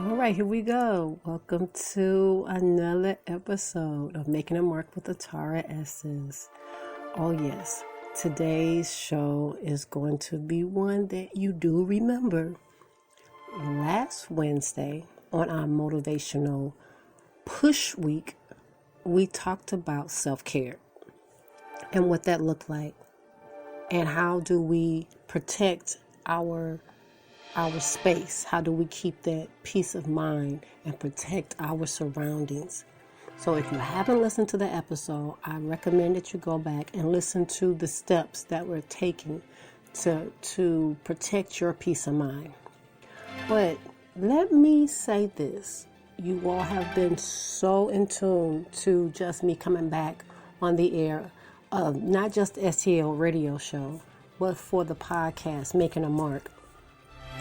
All right, here we go. Welcome to another episode of Making a Mark with Atara S's. Oh yes, today's show is going to be one that you do remember. Last Wednesday on our motivational push week, we talked about self-care and what that looked like and how do we protect our space. How do we keep that peace of mind and protect our surroundings? So if you haven't listened to the episode, I recommend that you go back and listen to the steps that we're taking to protect your peace of mind. But let me say this. You all have been so in tune to just me coming back on the air of not just the STL radio show, but for the podcast, Making a Mark.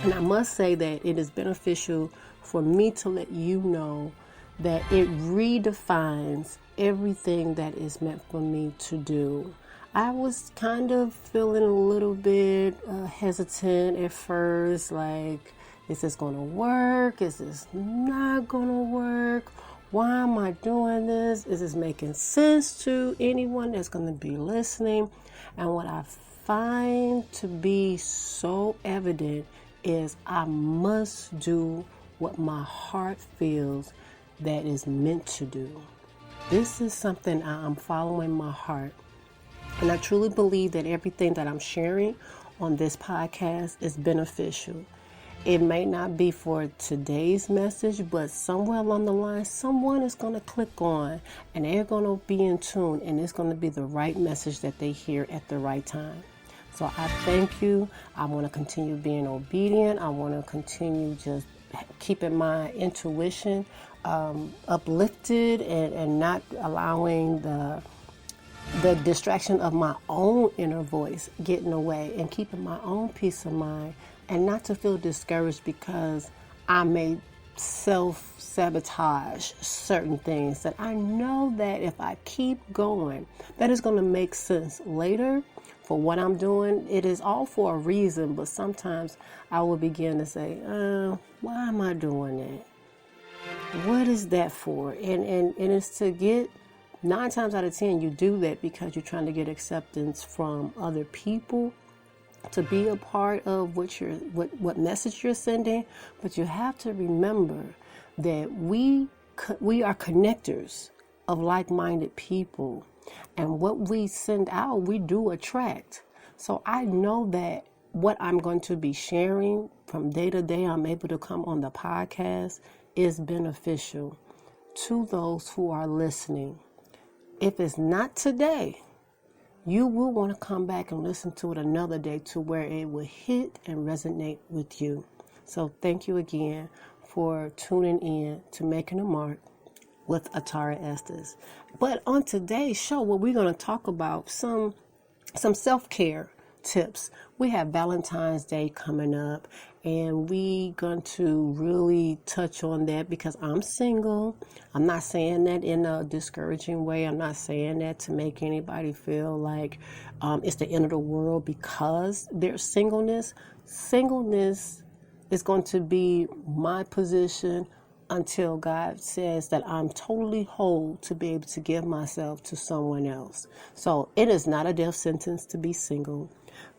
And I must say that it is beneficial for me to let you know that it redefines everything that is meant for me to do. I was kind of feeling a little bit hesitant at first, like, is this going to work? Is this not going to work? Why am I doing this? Is this making sense to anyone that's going to be listening? And what I find to be so evident is I must do what my heart feels that is meant to do. This is something I'm following my heart. And I truly believe that everything that I'm sharing on this podcast is beneficial. It may not be for today's message, but somewhere along the line, someone is going to click on and they're going to be in tune, and it's going to be the right message that they hear at the right time. So I thank you. I want to continue being obedient. I want to continue just keeping my intuition uplifted and not allowing the distraction of my own inner voice getting away, and keeping my own peace of mind, and not to feel discouraged because I may self-sabotage certain things that I know that if I keep going, that is going to make sense later for what I'm doing. It is all for a reason, but sometimes I will begin to say, why am I doing that? What is that for? And it's to get, 9 times out of 10, you do that because you're trying to get acceptance from other people to be a part of what message you're sending. But you have to remember that we are connectors of like-minded people. And what we send out, we do attract. So I know that what I'm going to be sharing from day to day, I'm able to come on the podcast, is beneficial to those who are listening. If it's not today, you will want to come back and listen to it another day to where it will hit and resonate with you. So thank you again for tuning in to Making a Mark with Atara Estes. But on today's show, what we're going to talk about, some self-care tips. We have Valentine's Day coming up, and we going to really touch on that because I'm single. I'm not saying that in a discouraging way. I'm not saying that to make anybody feel like it's the end of the world because there's singleness. Singleness is going to be my position until God says that I'm totally whole to be able to give myself to someone else. So it is not a death sentence to be single.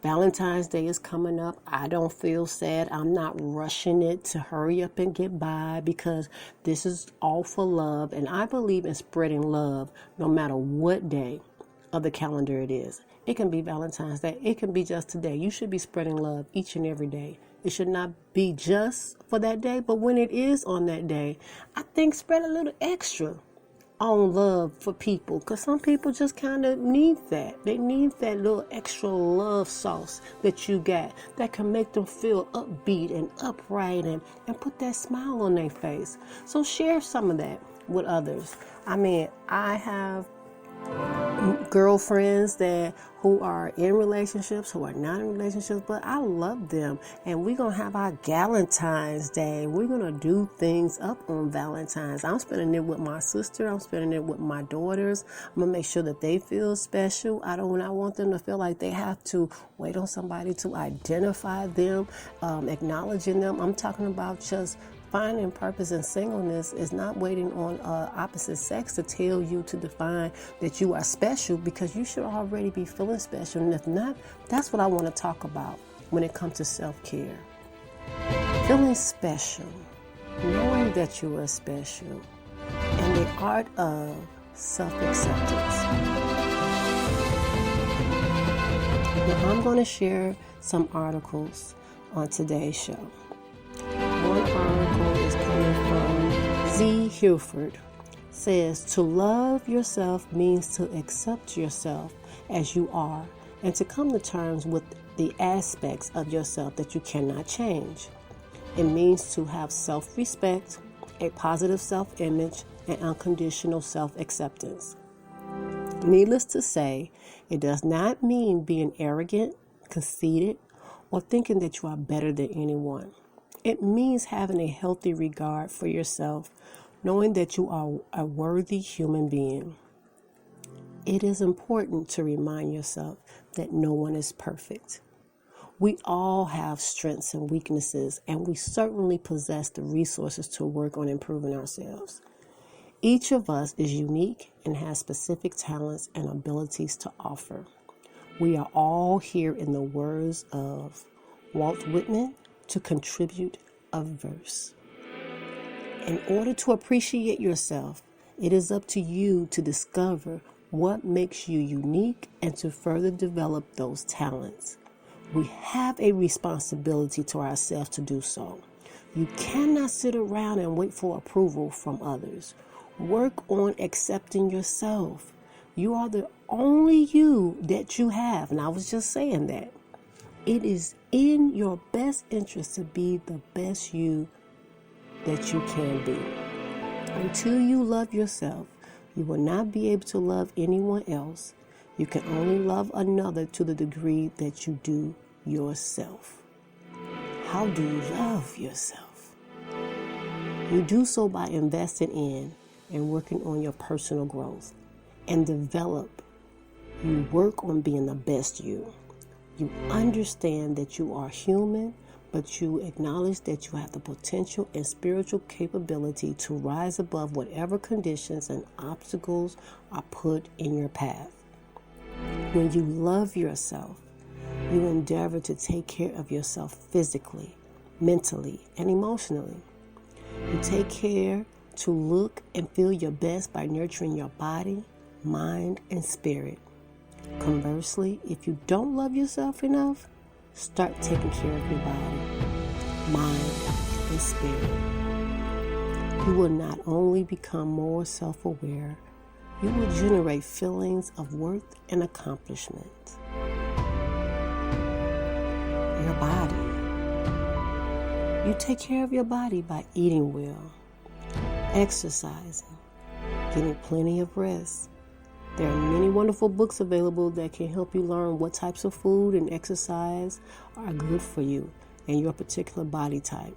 Valentine's Day is coming up. I don't feel sad. I'm not rushing it to hurry up and get by because this is all for love. And I believe in spreading love no matter what day of the calendar it is. It can be Valentine's Day. It can be just today. You should be spreading love each and every day. It should not be just for that day, but when it is on that day, I think spread a little extra on love for people, because some people just kind of need that. They need that little extra love sauce that you got that can make them feel upbeat and upright and put that smile on their face. So share some of that with others. I mean, I have girlfriends who are in relationships, who are not in relationships, but I love them. And we're going to have our Galentine's Day. We're going to do things up on Valentine's. I'm spending it with my sister. I'm spending it with my daughters. I'm going to make sure that they feel special. I want them to feel like they have to wait on somebody to identify them, acknowledging them. I'm talking about just finding purpose in singleness is not waiting on opposite sex to tell you to define that you are special, because you should already be feeling special. And if not, that's what I want to talk about when it comes to self-care. Feeling special, knowing that you are special, and the art of self-acceptance. Now, I'm going to share some articles on today's show. One article is coming from Z. Huford. Says, to love yourself means to accept yourself as you are and to come to terms with the aspects of yourself that you cannot change. It means to have self-respect, a positive self-image, and unconditional self-acceptance. Needless to say, it does not mean being arrogant, conceited, or thinking that you are better than anyone. It means having a healthy regard for yourself, knowing that you are a worthy human being. It is important to remind yourself that no one is perfect. We all have strengths and weaknesses, and we certainly possess the resources to work on improving ourselves. Each of us is unique and has specific talents and abilities to offer. We are all here, in the words of Walt Whitman, to contribute a verse. In order to appreciate yourself, it is up to you to discover what makes you unique and to further develop those talents. We have a responsibility to ourselves to do so. You cannot sit around and wait for approval from others. Work on accepting yourself. You are the only you that you have. And I was just saying that. It is in your best interest to be the best you that you can be. Until you love yourself, you will not be able to love anyone else. You can only love another to the degree that you do yourself. How do you love yourself? You do so by investing in and working on your personal growth and develop. You work on being the best you. You understand that you are human, but you acknowledge that you have the potential and spiritual capability to rise above whatever conditions and obstacles are put in your path. When you love yourself, you endeavor to take care of yourself physically, mentally, and emotionally. You take care to look and feel your best by nurturing your body, mind, and spirit. Conversely, if you don't love yourself enough, start taking care of your body, mind, and spirit. You will not only become more self-aware, you will generate feelings of worth and accomplishment. Your body. You take care of your body by eating well, exercising, getting plenty of rest. There are many wonderful books available that can help you learn what types of food and exercise are good for you and your particular body type.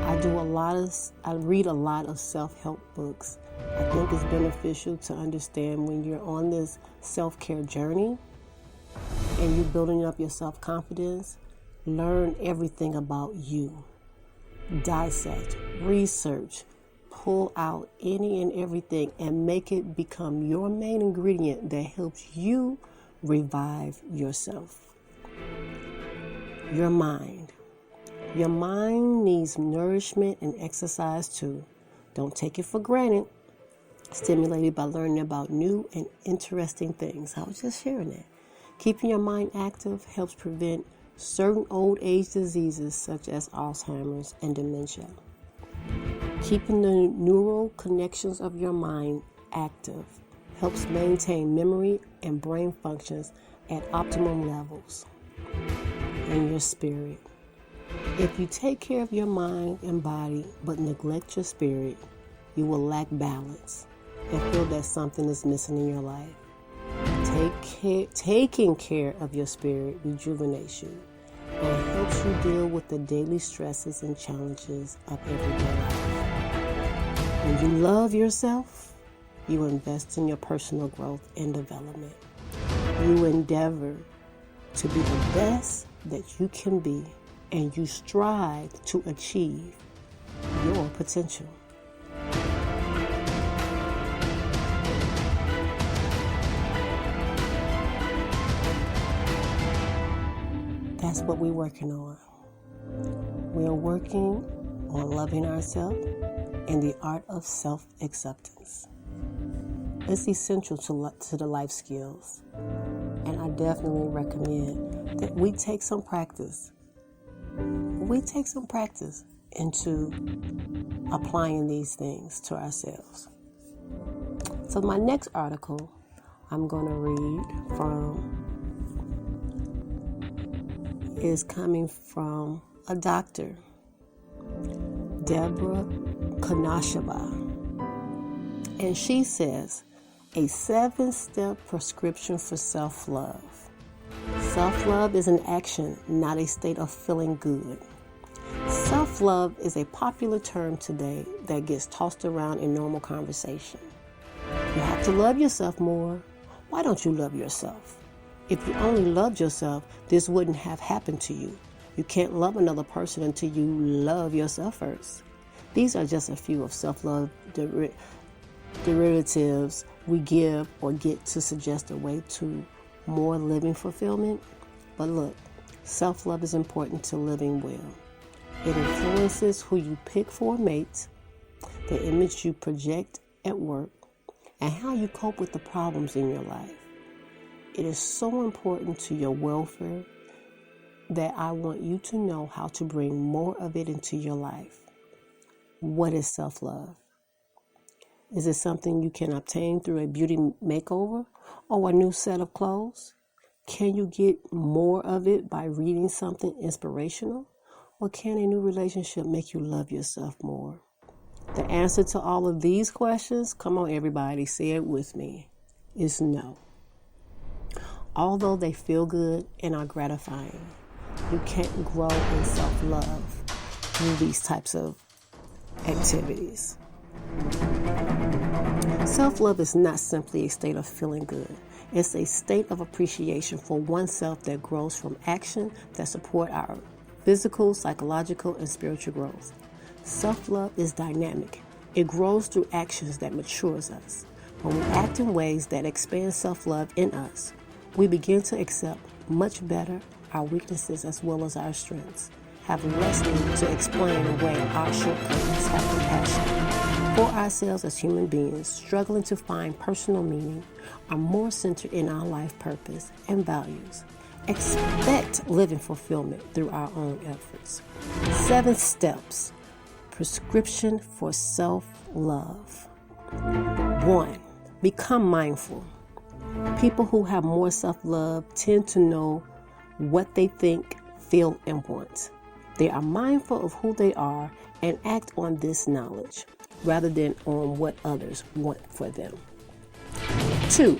I read a lot of self-help books. I think it's beneficial to understand when you're on this self-care journey and you're building up your self-confidence, learn everything about you. Dissect, research, pull out any and everything and make it become your main ingredient that helps you revive yourself. Your mind. Your mind needs nourishment and exercise too. Don't take it for granted. Stimulated by learning about new and interesting things. I was just sharing that. Keeping your mind active helps prevent certain old age diseases such as Alzheimer's and dementia. Keeping the neural connections of your mind active helps maintain memory and brain functions at optimum levels. And your spirit. If you take care of your mind and body but neglect your spirit, you will lack balance and feel that something is missing in your life. Taking care of your spirit rejuvenates you and helps you deal with the daily stresses and challenges of everyday life. When you love yourself, you invest in your personal growth and development. You endeavor to be the best that you can be, and you strive to achieve your potential. That's what we're working on. We are working on loving ourselves and the art of self-acceptance. It's essential to the life skills, and I definitely recommend that we take some practice. Into applying these things to ourselves. So my next article I'm going to read from is coming from a doctor, Deborah Kanashaba, and she says, a 7-step prescription for self-love. Self-love is an action, not a state of feeling good. Self-love is a popular term today that gets tossed around in normal conversation. You have to love yourself more. Why don't you love yourself? If you only loved yourself, this wouldn't have happened to you. You can't love another person until you love yourself first. These are just a few of self-love derivatives we give or get to suggest a way to more living fulfillment. But look, self-love is important to living well. It influences who you pick for a mate, the image you project at work, and how you cope with the problems in your life. It is so important to your welfare that I want you to know how to bring more of it into your life. What is self-love? Is it something you can obtain through a beauty makeover or a new set of clothes? Can you get more of it by reading something inspirational? Or can a new relationship make you love yourself more? The answer to all of these questions, come on everybody, say it with me, is no. Although they feel good and are gratifying, you can't grow in self-love through these types of activities. Self-love is not simply a state of feeling good. It's a state of appreciation for oneself that grows from action that support our physical, psychological, and spiritual growth. Self-love is dynamic. It grows through actions that matures us. When we act in ways that expand self-love in us, we begin to accept much better our weaknesses as well as our strengths, have less need to explain away our shortcomings, have compassion for ourselves as human beings, struggling to find personal meaning, are more centered in our life purpose and values. Expect living fulfillment through our own efforts. 7 steps. Prescription for self-love. 1. Become mindful. People who have more self-love tend to know what they think, feel, and want. They are mindful of who they are and act on this knowledge rather than on what others want for them. 2.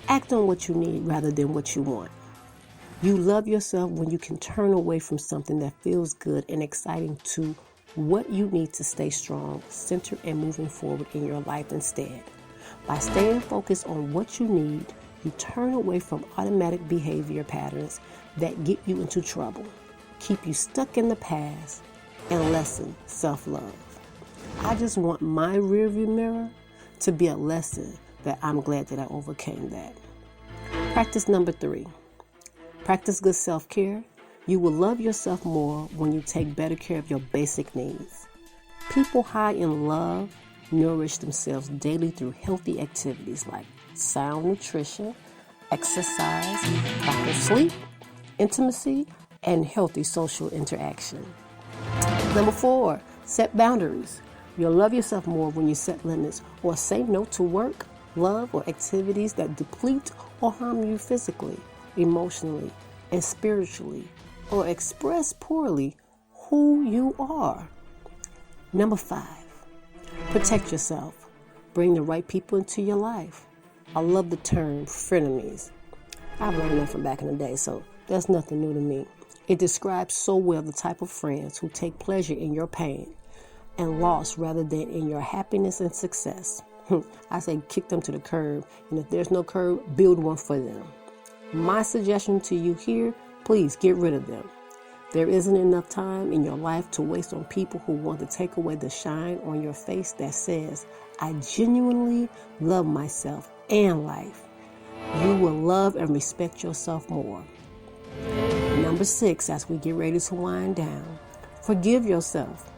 Act on what you need rather than what you want. You love yourself when you can turn away from something that feels good and exciting to what you need to stay strong, centered, and moving forward in your life instead. By staying focused on what you need, you turn away from automatic behavior patterns that get you into trouble, keep you stuck in the past, and lessen self-love. I just want my rearview mirror to be a lesson that I'm glad that I overcame that. Practice number 3. Practice good self-care. You will love yourself more when you take better care of your basic needs. People high in love nourish themselves daily through healthy activities like sound nutrition, exercise, proper sleep, intimacy, and healthy social interaction. Number 4, set boundaries. You'll love yourself more when you set limits or say no to work, love, or activities that deplete or harm you physically, emotionally, and spiritually, or express poorly who you are. Number 5, protect yourself. Bring the right people into your life. I love the term frenemies. I've learned that from back in the day, so that's nothing new to me. It describes so well the type of friends who take pleasure in your pain and loss rather than in your happiness and success. I say kick them to the curb, and if there's no curb, build one for them. My suggestion to you here, please get rid of them. There isn't enough time in your life to waste on people who want to take away the shine on your face that says, I genuinely love myself and life. You will love and respect yourself more. Number 6, as we get ready to wind down, forgive yourself.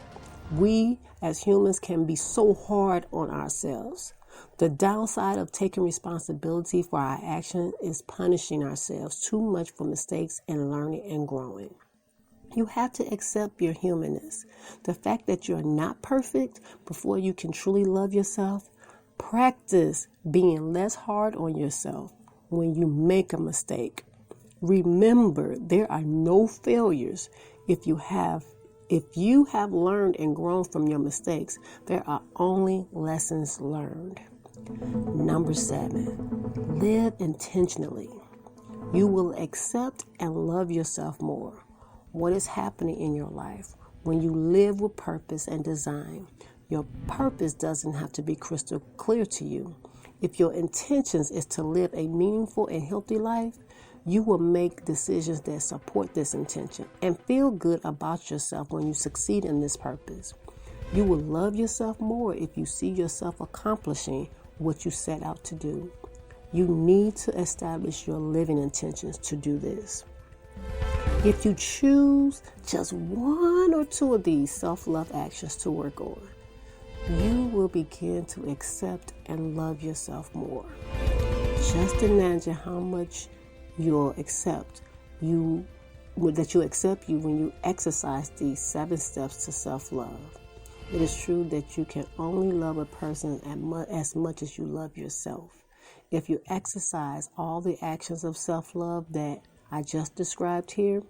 We as humans can be so hard on ourselves. The downside of taking responsibility for our actions is punishing ourselves too much for mistakes and learning and growing. You have to accept your humanness. The fact that you're not perfect before you can truly love yourself. Practice being less hard on yourself when you make a mistake. Remember, there are no failures. If you have learned and grown from your mistakes, there are only lessons learned. Number 7, live intentionally. You will accept and love yourself more. What is happening in your life when you live with purpose and design? Your purpose doesn't have to be crystal clear to you. If your intentions is to live a meaningful and healthy life, you will make decisions that support this intention and feel good about yourself when you succeed in this purpose. You will love yourself more if you see yourself accomplishing what you set out to do. You need to establish your living intentions to do this. If you choose just 1 or 2 of these self-love actions to work on, you will begin to accept and love yourself more. Just imagine how much you'll accept you when you exercise these 7 steps to self-love. It is true that you can only love a person as much as you love yourself. If you exercise all the actions of self-love that I just described here,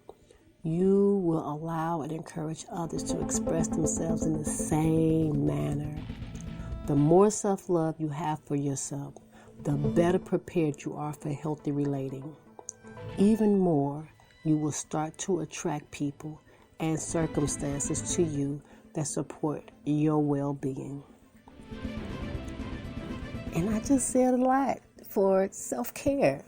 you will allow and encourage others to express themselves in the same manner. The more self-love you have for yourself, the better prepared you are for healthy relating. Even more, you will start to attract people and circumstances to you that support your well-being. And I just said a lot for self-care.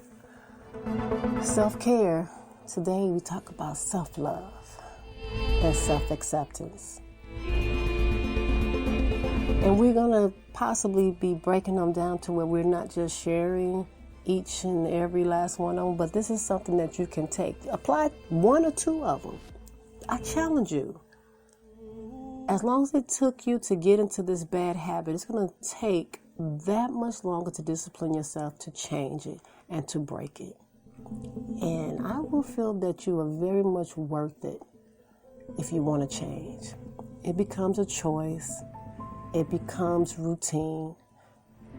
Self-care. Today we talk about self-love and self-acceptance. And we're going to possibly be breaking them down to where we're not just sharing each and every last one of them, but this is something that you can take. Apply 1 or 2 of them. I challenge you. As long as it took you to get into this bad habit, it's going to take that much longer to discipline yourself to change it and to break it. And I will feel that you are very much worth it if you want to change. It becomes a choice. It becomes routine.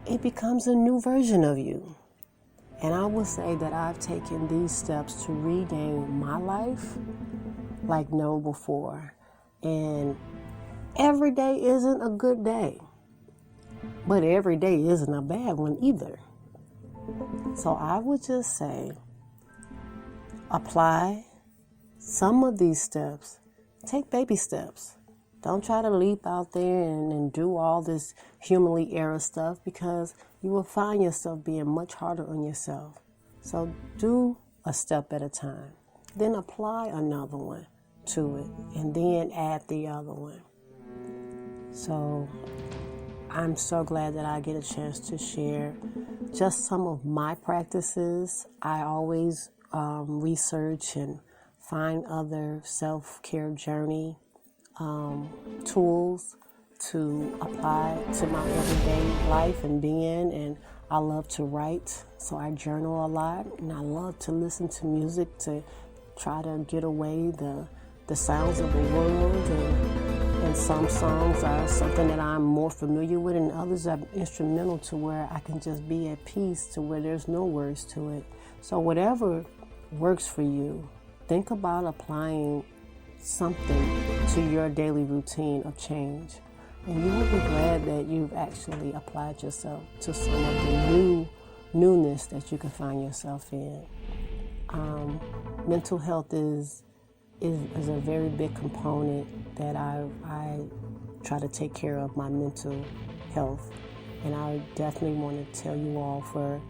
It becomes a new version of you. And I will say that I've taken these steps to regain my life like never before. And every day isn't a good day, but every day isn't a bad one either. So I would just say, apply some of these steps. Take baby steps. Don't try to leap out there and do all this humanly error stuff, because you will find yourself being much harder on yourself. So do a step at a time. Then apply another one to it, and then add the other one. So I'm so glad that I get a chance to share just some of my practices. I always research and find other self-care journey tools to apply to my everyday life and being. And I love to write, so I journal a lot, and I love to listen to music to try to get away the sounds of the world. And some songs are something that I'm more familiar with, and others are instrumental to where I can just be at peace to where there's no words to it. So whatever works for you, think about applying something to your daily routine of change. And you will be glad that you've actually applied yourself to some of the newness that you can find yourself in. Mental health is a very big component that I try to take care of my mental health. And I definitely want to tell you all for,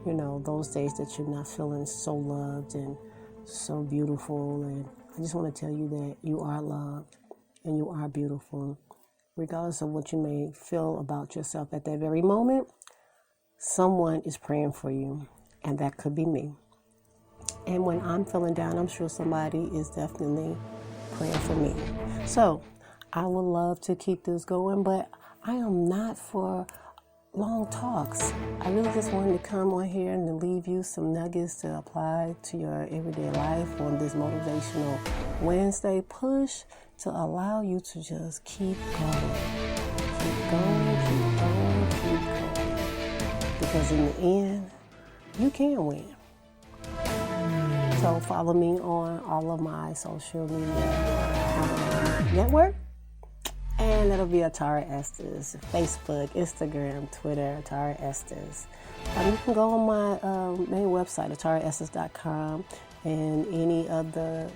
those days that you're not feeling so loved and so beautiful and I just want to tell you that you are loved and you are beautiful. Regardless of what you may feel about yourself at that very moment, someone is praying for you, and that could be me. And when I'm feeling down, I'm sure somebody is definitely praying for me. So I would love to keep this going, but I am not for long talks. I really just wanted to come on here and to leave you some nuggets to apply to your everyday life on this motivational Wednesday push to allow you to just keep going. Keep going, keep going, keep going. Because in the end, you can win. So follow me on all of my social media network. And it'll be Atara Estes, Facebook, Instagram, Twitter, Atara Estes. You can go on my main website, ataraestes.com, and any other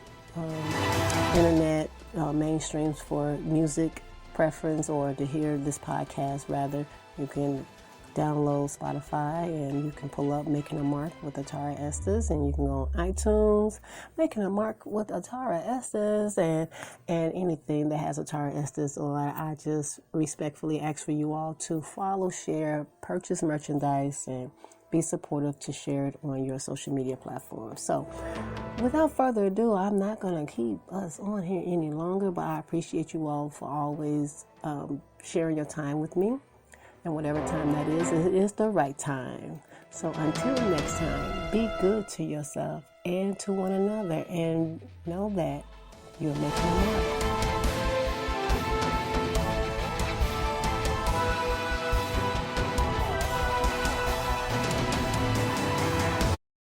internet mainstreams for music preference or to hear this podcast, rather. You can download Spotify and you can pull up Making a Mark with Atara Estes, and you can go on iTunes, Making a Mark with Atara Estes, and anything that has Atara Estes. Or I just respectfully ask for you all to follow, share, purchase merchandise, and be supportive to share it on your social media platforms. So without further ado, I'm not going to keep us on here any longer, but I appreciate you all for always sharing your time with me. And whatever time that is, it is the right time. So until next time, be good to yourself and to one another, and know that you're making a mark.